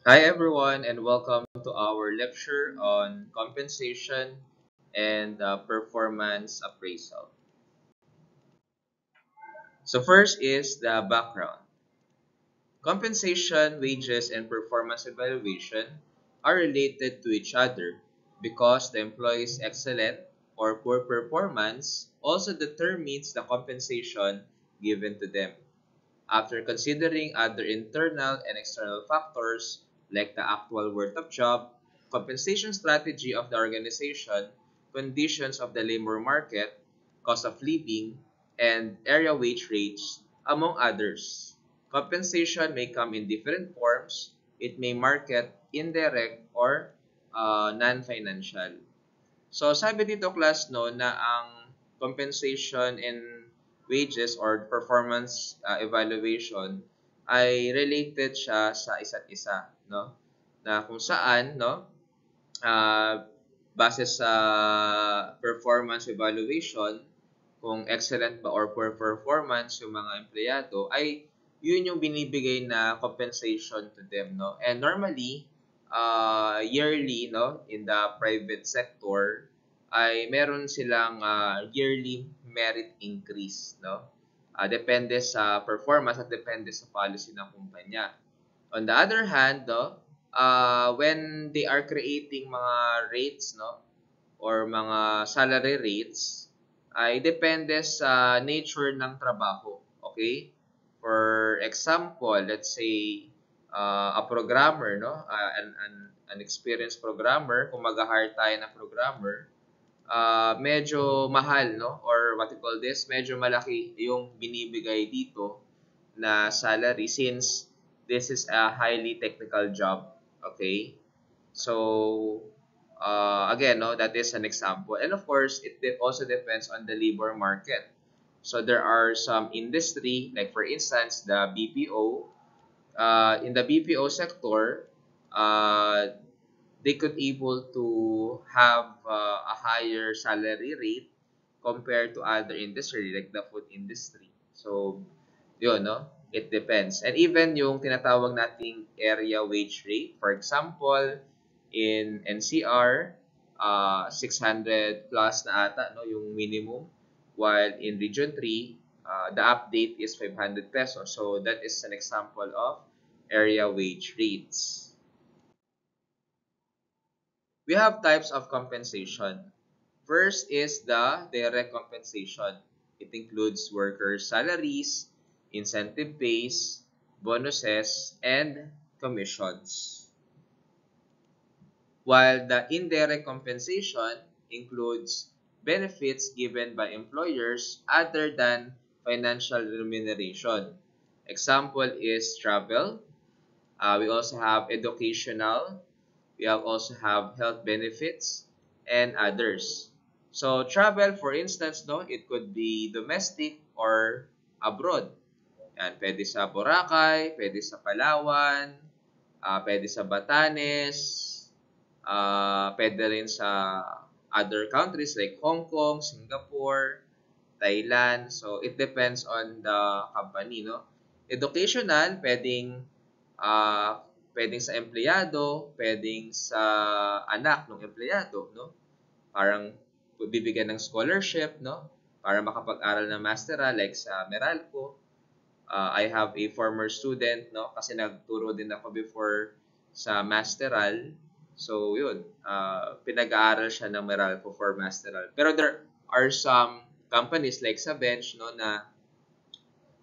Hi everyone and welcome to our lecture on compensation and performance appraisal. So first is the background. Compensation, wages, and performance evaluation are related to each other because the employee's excellent or poor performance also determines the compensation given to them. After considering other internal and external factors like the actual worth of job, compensation strategy of the organization, conditions of the labor market, cost of living, and area wage rates, among others. Compensation may come in different forms. It may market, indirect, or non-financial. So sabi dito class no na ang compensation and wages or performance evaluation ay related siya sa isa't isa no na kung saan no ah, base sa performance evaluation kung excellent ba or poor performance yung mga empleyado ay yun yung binibigay na compensation to them no and normally yearly no in the private sector ay meron silang yearly merit increase no depende sa performance at depende sa policy ng kumpanya. On the other hand no when they are creating mga rates no or mga salary rates ay depende sa nature ng trabaho. Okay? For example, let's say a programmer, no? An experienced programmer, kung mag-hire tayo ng programmer, medyo mahal, no? Or what you call this, medyo malaki yung binibigay dito na salary since this is a highly technical job. Okay? So, again, no, that is an example. And of course, also depends on the labor market. So, there are some industry, like for instance, the BPO. In the BPO sector, uh, they could able to have a higher salary rate compared to other industry, like the food industry. So, yun, no? It depends. And even yung tinatawag nating area wage rate, for example, in NCR, 600 plus na ata, no, yung minimum. While in Region 3, the update is 500 pesos. So that is an example of area wage rates. We have types of compensation. First is the direct compensation. It includes workers' salaries, incentive pays, bonuses, and commissions. While the indirect compensation includes benefits given by employers other than financial remuneration. Example is travel. We also have educational. We also have health benefits and others. So travel, for instance, no, it could be domestic or abroad. Yan, pwede sa Boracay, pwede sa Palawan, pwede sa Batanes, pwede rin sa other countries like Hong Kong, Singapore, Thailand. So, it depends on the company, no? Educational, pwedeng sa empleyado, pwedeng sa anak ng empleyado, no? Parang bibigyan ng scholarship, no? Para makapag-aral ng masteral like sa Meralco. I have a former student, no? Kasi nagturo din ako before sa masteral. So, yun. Pinag-aaral siya ng Meralco for masteral. Pero there are some companies like sa bench, no, na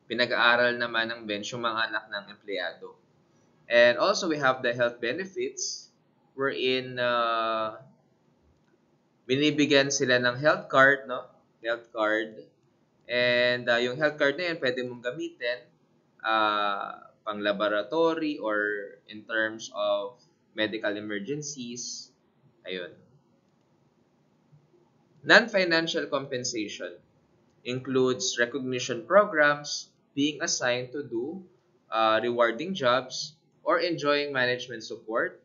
pinag-aaral naman ng bench yung mga anak ng empleyado. And also, we have the health benefits wherein binibigyan sila ng health card, no? Health card. And yung health card na yan, pwede mong gamitin pang laboratory or in terms of medical emergencies. Ayun. Non-financial compensation includes recognition programs, being assigned to do rewarding jobs, or enjoying management support,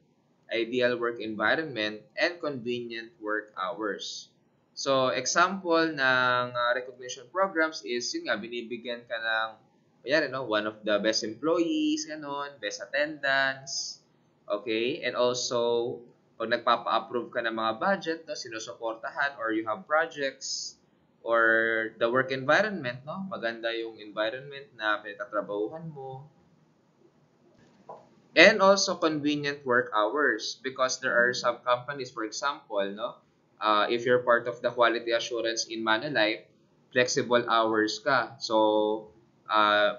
ideal work environment, and convenient work hours. So, example ng recognition programs is, yun nga, binibigyan ka ng, kaya no, one of the best employees, ganon, best attendance, Okay? And also, pag nagpapa-approve ka ng mga budget, no, sinusuportahan or you have projects or the work environment, no? Maganda yung environment na pinagtatrabahuhan mo. And also convenient work hours because there are some companies, for example, no, if you're part of the quality assurance in Manulife, flexible hours ka. So,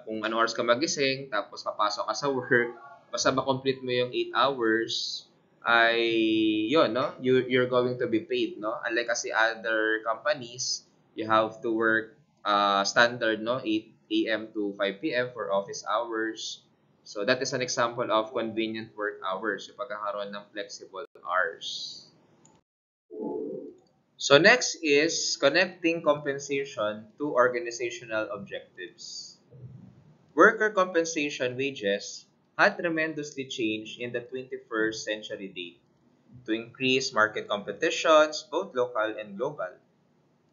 kung ano oras ka magising, tapos papasok ka sa work, basta ma-complete mo yung 8 hours, ay yun, no? You're going to be paid, no? Unlike kasi other companies, you have to work standard, no? 8 a.m. to 5 p.m. for office hours. So that is an example of convenient work hours, yung pagkakaroon ng flexible hours. So next is connecting compensation to organizational objectives. Worker compensation wages had tremendously changed in the 21st century date to increase market competitions, both local and global,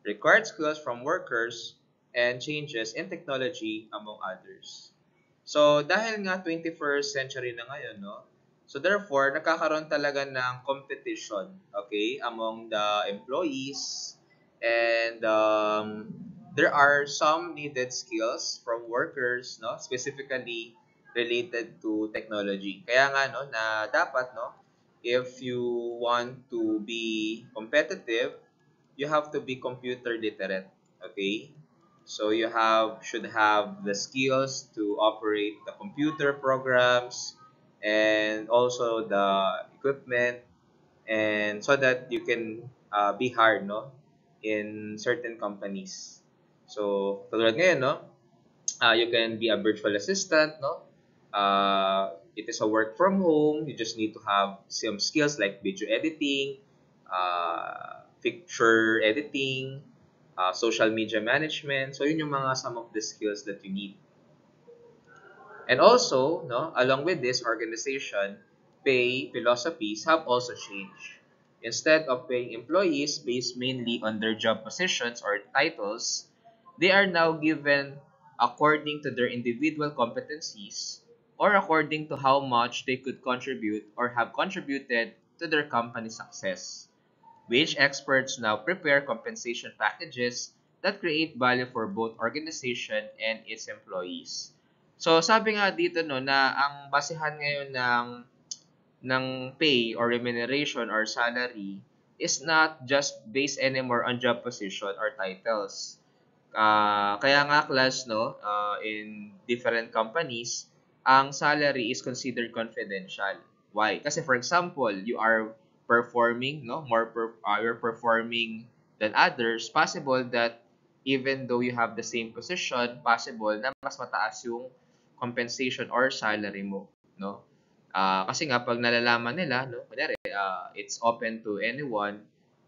required skills from workers, and changes in technology, among others. So, dahil nga 21st century na ngayon, no? So, therefore, nagkakaroon talaga ng competition, okay, among the employees and there are some needed skills from workers, no, specifically related to technology. Kaya nga, no, na dapat, no, if you want to be competitive, you have to be computer literate, okay? So you should have the skills to operate the computer programs and also the equipment and so that you can be hired, no, in certain companies. So tulad ngayon, no, you can be a virtual assistant, no? It is a work from home. You just need to have some skills like video editing, picture editing, social media management. So yun yung mga some of the skills that you need. And also, no, along with this organization, pay philosophies have also changed. Instead of paying employees based mainly on their job positions or titles, they are now given according to their individual competencies or according to how much they could contribute or have contributed to their company's success. Wage experts now prepare compensation packages that create value for both organization and its employees. So sabi nga dito no na ang basehan ngayon ng pay or remuneration or salary is not just based anymore on job position or titles. Kaya nga class no in different companies ang salary is considered confidential. Why? Kasi for example, you are performing no you're performing than others, possible that even though you have the same position, possible na mas mataas yung compensation or salary mo, no? Kasi nga pag nalalaman nila, no, kunyari, it's open to anyone,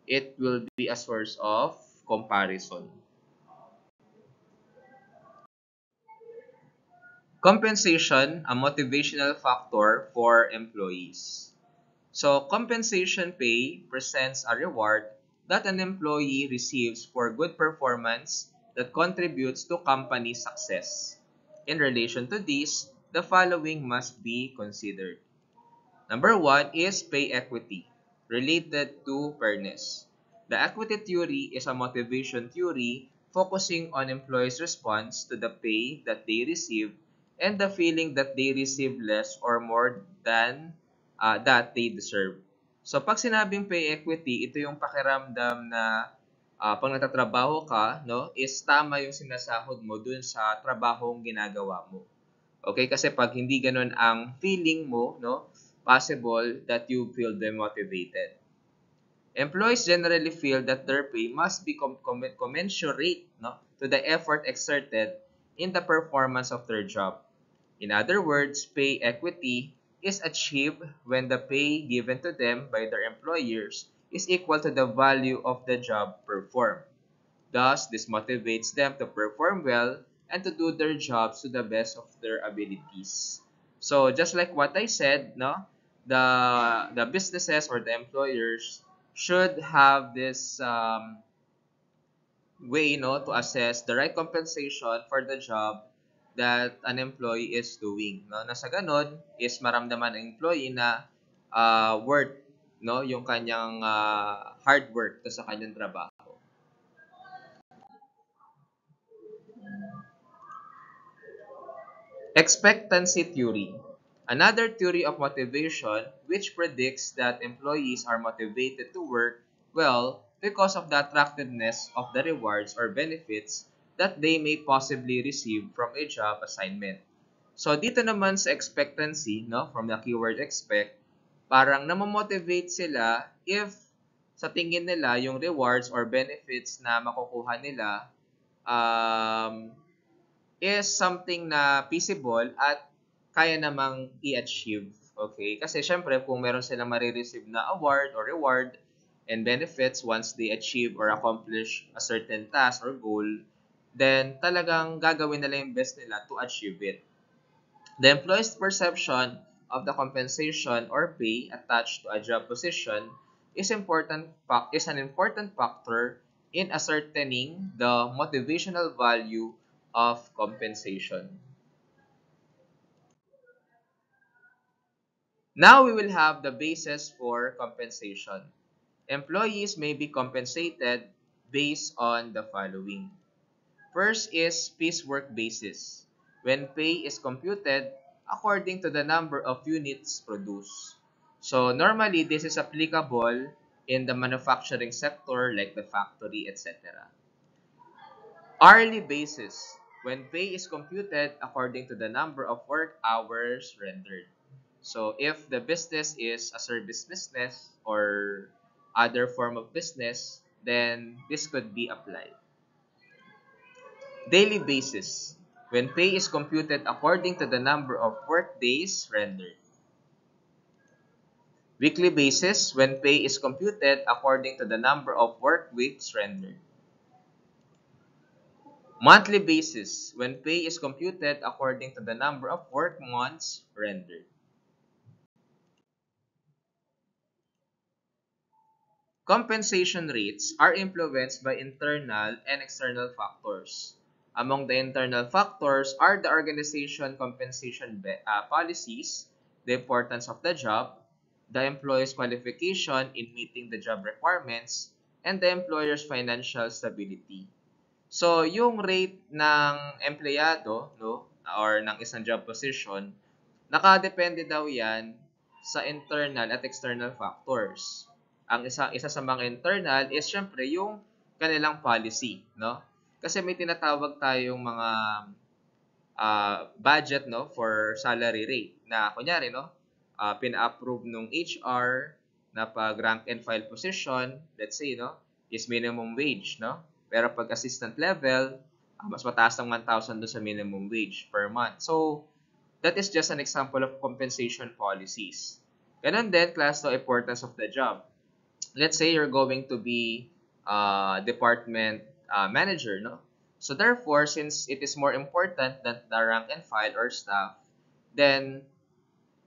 it will be a source of comparison. Compensation, a motivational factor for employees. So, compensation pay presents a reward that an employee receives for good performance that contributes to company success. In relation to this, the following must be considered. Number one is pay equity, related to fairness. The equity theory is a motivation theory focusing on employees' response to the pay that they receive and the feeling that they receive less or more than that they deserve. So pag sinabing pay equity, ito yung pakiramdam na pag nagtatrabaho ka, no, is tama yung sinasahod mo dun sa trabahong ginagawa mo. Okay? Kasi pag hindi ganun ang feeling mo, no, possible that you feel demotivated. Employees generally feel that their pay must be commensurate, no, to the effort exerted in the performance of their job. In other words, pay equity is achieved when the pay given to them by their employers is equal to the value of the job performed. Thus, this motivates them to perform well and to do their jobs to the best of their abilities. So, just like what I said, no, the businesses or the employers should have this way, no, to assess the right compensation for the job that an employee is doing. No? Na sa ganon is maramdaman ng employee na worth, no, yung kanyang hard work to sa kanyang trabaho. Expectancy theory. Another theory of motivation which predicts that employees are motivated to work well because of the attractiveness of the rewards or benefits that they may possibly receive from a job assignment. So dito naman sa expectancy, no, from the keyword expect, parang namomotivate sila if sa tingin nila yung rewards or benefits na makukuha nila um, is something na feasible at kaya namang i-achieve. Okay? Kasi syempre, kung meron silang marireceive na award or reward and benefits once they achieve or accomplish a certain task or goal, then talagang gagawin nila yung best nila to achieve it. The employee's perception of the compensation or pay attached to a job position is an important factor in ascertaining the motivational value of compensation. Now we will have the basis for compensation. Employees may be compensated based on the following. First is piecework basis, when pay is computed according to the number of units produced. So normally this is applicable in the manufacturing sector like the factory, etc. Hourly basis, when pay is computed according to the number of work hours rendered. So if the business is a service business or other form of business, then this could be applied. Daily basis, when pay is computed according to the number of work days rendered. Weekly basis, when pay is computed according to the number of work weeks rendered. Monthly basis, when pay is computed according to the number of work months rendered. Compensation rates are influenced by internal and external factors. Among the internal factors are the organization compensation policies, the importance of the job, the employee's qualification in meeting the job requirements, and the employer's financial stability. So, yung rate ng empleyado, no, or ng isang job position, nakadepende daw yan sa internal at external factors. Ang isa sa mga internal is syempre yung kanilang policy, no? Kasi may tinatawag tayong mga budget, no, for salary rate na kunyari, no, pina-approve nung HR na pag rank and file position, let's say, no, is minimum wage, no? Pero pag assistant level, mas mataas ng 1,000 doon sa minimum wage per month. So, that is just an example of compensation policies. Ganon din, class, the importance of the job. Let's say you're going to be department manager, no? So therefore, since it is more important than the rank and file or staff, then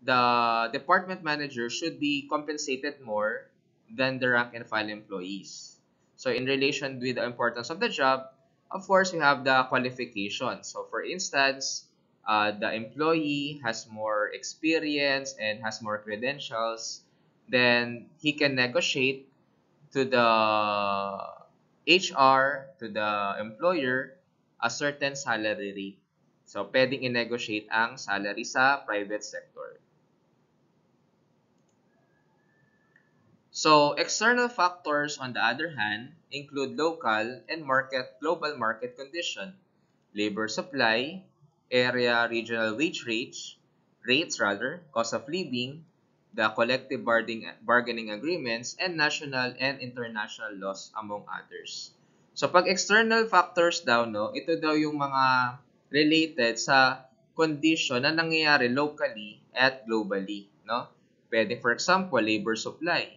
the department manager should be compensated more than the rank and file employees. So in relation with the importance of the job, of course, we have the qualification. So for instance, the employee has more experience and has more credentials, then he can negotiate to the HR, to the employer, a certain salary rate. So, pwedeng i-negotiate ang salary sa private sector. So, external factors on the other hand include local and global market condition, labor supply, area regional wage rates, cost of living, the collective bargaining agreements, and national and international laws, among others. So, pag external factors daw, no, ito daw yung mga related sa condition na nangyayari locally at globally, no? Pwede, for example, labor supply.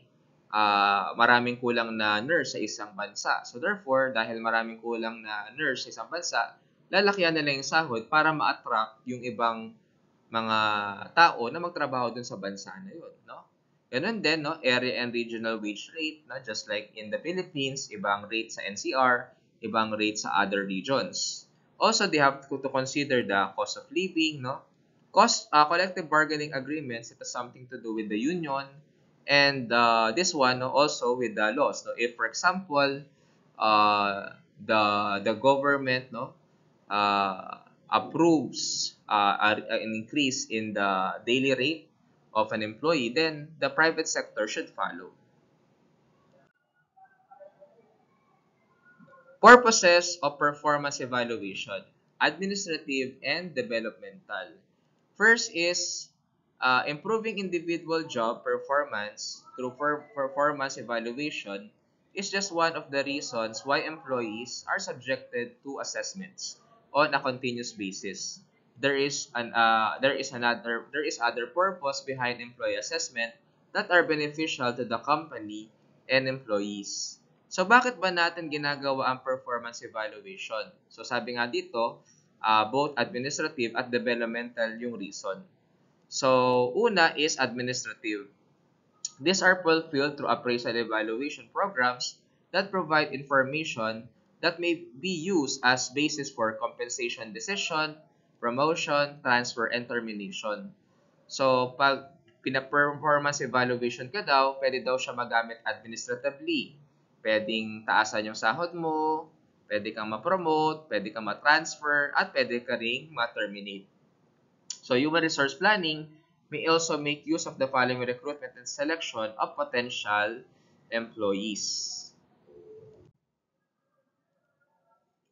Maraming kulang na nurse sa isang bansa. So, therefore, dahil maraming kulang na nurse sa isang bansa, lalakyan nila yung sahod para ma-attract yung ibang mga tao na magtrabaho dun sa bansa na yun, no? Ganun din, no? Area and regional wage rate, no? Just like in the Philippines, ibang rate sa NCR, ibang rate sa other regions. Also, they have to consider the cost of living, no? Collective bargaining agreements, it has something to do with the union, and this one, no, also with the laws. No? If, for example, the government, no, approves an increase in the daily rate of an employee, then the private sector should follow. Purposes of performance evaluation: administrative and developmental. First is improving individual job performance through performance evaluation is just one of the reasons why employees are subjected to assessments on a continuous basis. There is other purpose behind employee assessment that are beneficial to the company and employees. So bakit ba natin ginagawa ang performance evaluation? So sabi nga dito, both administrative at developmental yung reason. So, una is administrative. These are fulfilled through appraisal evaluation programs that provide information that may be used as basis for compensation decision, promotion, transfer, and termination. So, pag pina-performance evaluation ka daw, pwede daw siya magamit administratively. Pwedeng taasan yung sahod mo, pwede kang ma-promote, pwede kang ma-transfer, at pwede ka ring ma-terminate. So, human resource planning may also make use of the following recruitment and selection of potential employees.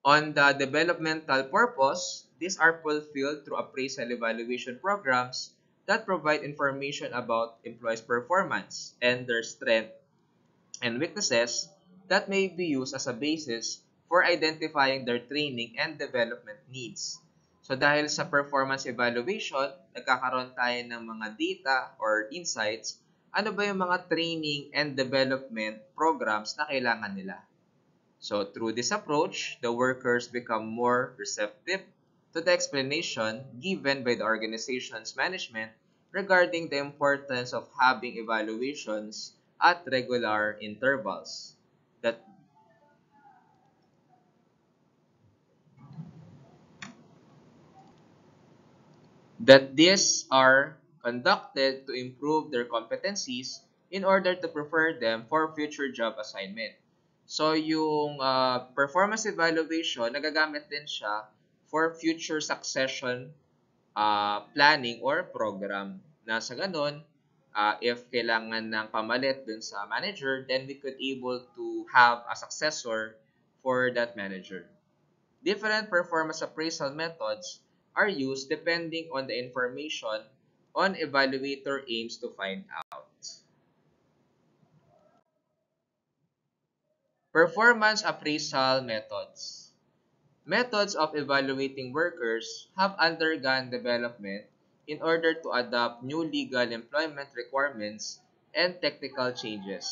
On the developmental purpose, these are fulfilled through appraisal evaluation programs that provide information about employees' performance and their strength and weaknesses that may be used as a basis for identifying their training and development needs. So dahil sa performance evaluation, nagkakaroon tayo ng mga data or insights, ano ba yung mga training and development programs na kailangan nila. So through this approach, the workers become more receptive to the explanation given by the organization's management regarding the importance of having evaluations at regular intervals. That that these are conducted to improve their competencies in order to prepare them for future job assignment. So yung performance evaluation, nagagamit din siya for future succession planning or program. Na sa ganun, if kailangan ng pamalit dun sa manager, then we could able to have a successor for that manager. Different performance appraisal methods are used depending on the information on evaluator aims to find out. Performance appraisal methods. Methods of evaluating workers have undergone development in order to adopt new legal employment requirements and technical changes.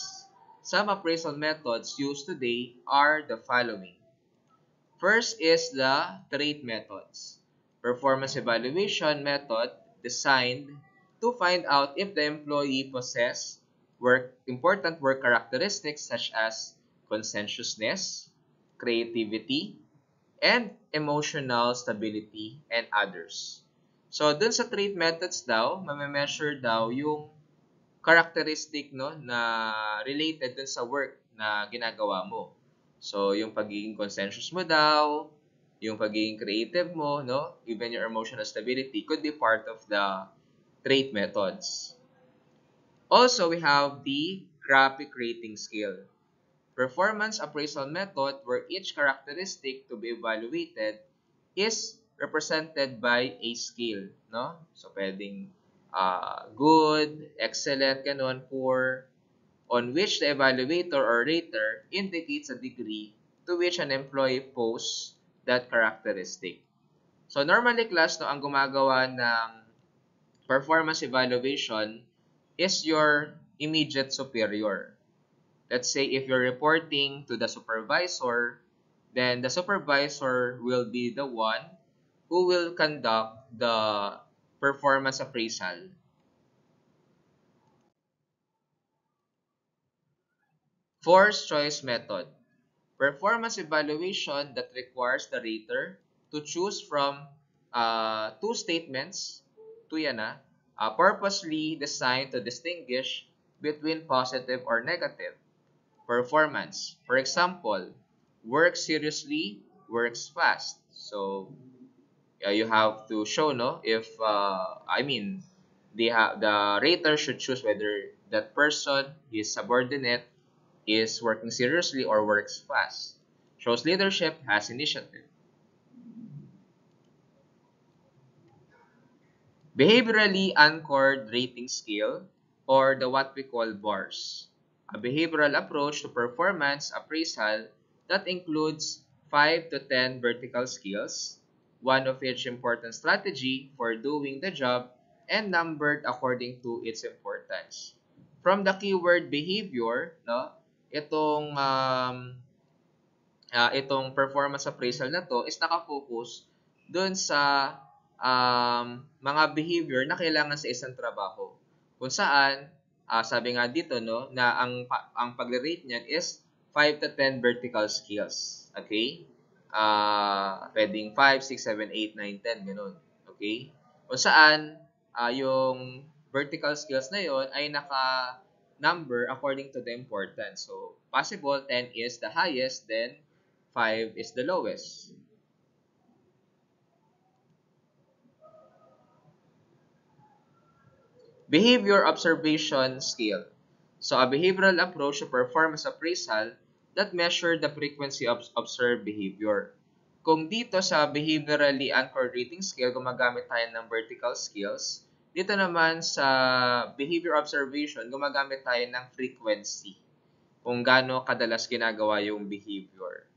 Some appraisal methods used today are the following. First is the trait methods. Performance evaluation method designed to find out if the employee possess important work characteristics such as conscientiousness, creativity, and emotional stability, and others. So, dun sa trait methods daw, mame-measure daw yung characteristic no na related dun sa work na ginagawa mo. So, yung pagiging conscientious mo daw, yung pagiging creative mo, no, even your emotional stability could be part of the trait methods. Also, we have the graphic rating scale. Performance appraisal method where each characteristic to be evaluated is represented by a scale, no? So, pwedeng good, excellent, ganon, poor, on which the evaluator or rater indicates a degree to which an employee posts that characteristic. So, normally class, no, ang gumagawa ng performance evaluation is your immediate superior. Let's say if you're reporting to the supervisor, then the supervisor will be the one who will conduct the performance appraisal. Forced choice method. Performance evaluation that requires the rater to choose from two statements 2 yan purposely designed to distinguish between positive or negative performance. For example, works seriously, works fast. So you have to show no if the rater should choose whether that person, his subordinate, is working seriously or works fast. Shows leadership, has initiative. Behaviorally anchored rating scale, or the what we call BARS. A behavioral approach to performance appraisal that includes 5 to 10 vertical skills, one of each important strategy for doing the job, and numbered according to its importance. From the keyword behavior, no, itong performance appraisal na to is nakafocus dun sa mga behavior na kailangan sa isang trabaho. Kung saan, sabi nga dito no, na ang pagre-rate niyan is 5 to 10 vertical skills. Okay? Pwedeng 5, 6, 7, 8, 9, 10, ganun. Okay? Kung saan, yung vertical skills na yon ay naka-number according to the importance. So, possible 10 is the highest, then 5 is the lowest. Behavior observation scale. So, a behavioral approach to performance appraisal that measure the frequency of observed behavior. Kung dito sa behaviorally anchored rating scale, gumagamit tayo ng vertical skills, dito naman sa behavior observation, gumagamit tayo ng frequency. Kung gaano kadalas ginagawa yung behavior.